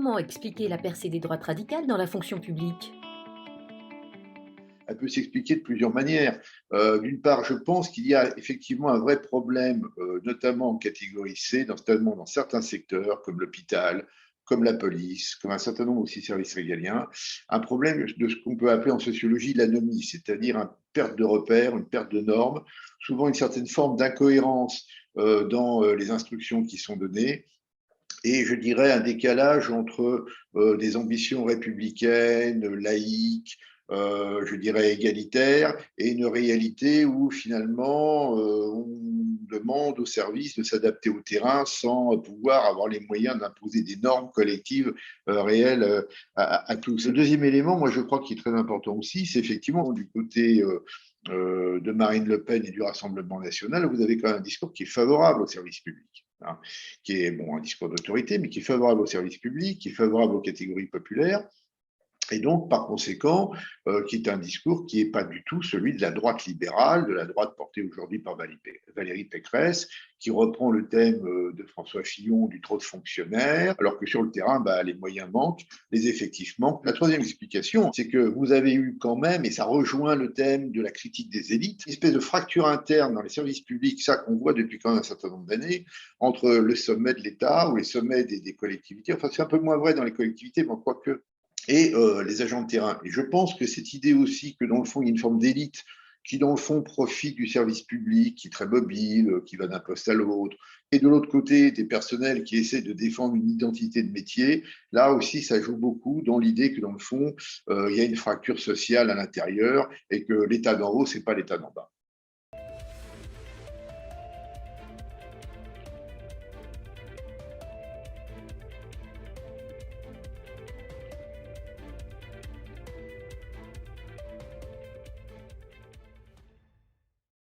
Comment expliquer la percée des droites radicales dans la fonction publique? Elle peut s'expliquer de plusieurs manières. D'une part, je pense qu'il y a effectivement un vrai problème, notamment en catégorie C, notamment dans certains secteurs comme l'hôpital, comme la police, comme un certain nombre aussi de services régaliens, un problème de ce qu'on peut appeler en sociologie l'anomie, c'est-à-dire une perte de repères, une perte de normes, souvent une certaine forme d'incohérence dans les instructions qui sont données, et je dirais un décalage entre des ambitions républicaines, laïques, je dirais égalitaires, et une réalité où finalement on demande aux services de s'adapter au terrain sans pouvoir avoir les moyens d'imposer des normes collectives réelles à tous. Le deuxième élément, moi je crois qu'il est très important aussi, c'est effectivement du côté de Marine Le Pen et du Rassemblement national, vous avez quand même un discours qui est favorable au service public, hein, qui est bon, un discours d'autorité, mais qui est favorable au service public, qui est favorable aux catégories populaires, et donc, par conséquent, qui est un discours qui n'est pas du tout celui de la droite libérale, de la droite portée aujourd'hui par Valérie Pécresse, qui reprend le thème de François Fillon du trop de fonctionnaires, alors que sur le terrain, les moyens manquent, les effectifs manquent. La troisième explication, c'est que vous avez eu quand même, et ça rejoint le thème de la critique des élites, une espèce de fracture interne dans les services publics, ça qu'on voit depuis quand même un certain nombre d'années, entre le sommet de l'État ou les sommets des collectivités. Enfin, c'est un peu moins vrai dans les collectivités, mais quoique, et les agents de terrain. Et je pense que cette idée aussi que dans le fond, il y a une forme d'élite qui, dans le fond, profite du service public, qui est très mobile, qui va d'un poste à l'autre, et de l'autre côté, des personnels qui essaient de défendre une identité de métier, là aussi, ça joue beaucoup dans l'idée que, dans le fond, il y a une fracture sociale à l'intérieur et que l'État d'en haut, c'est pas l'État d'en bas.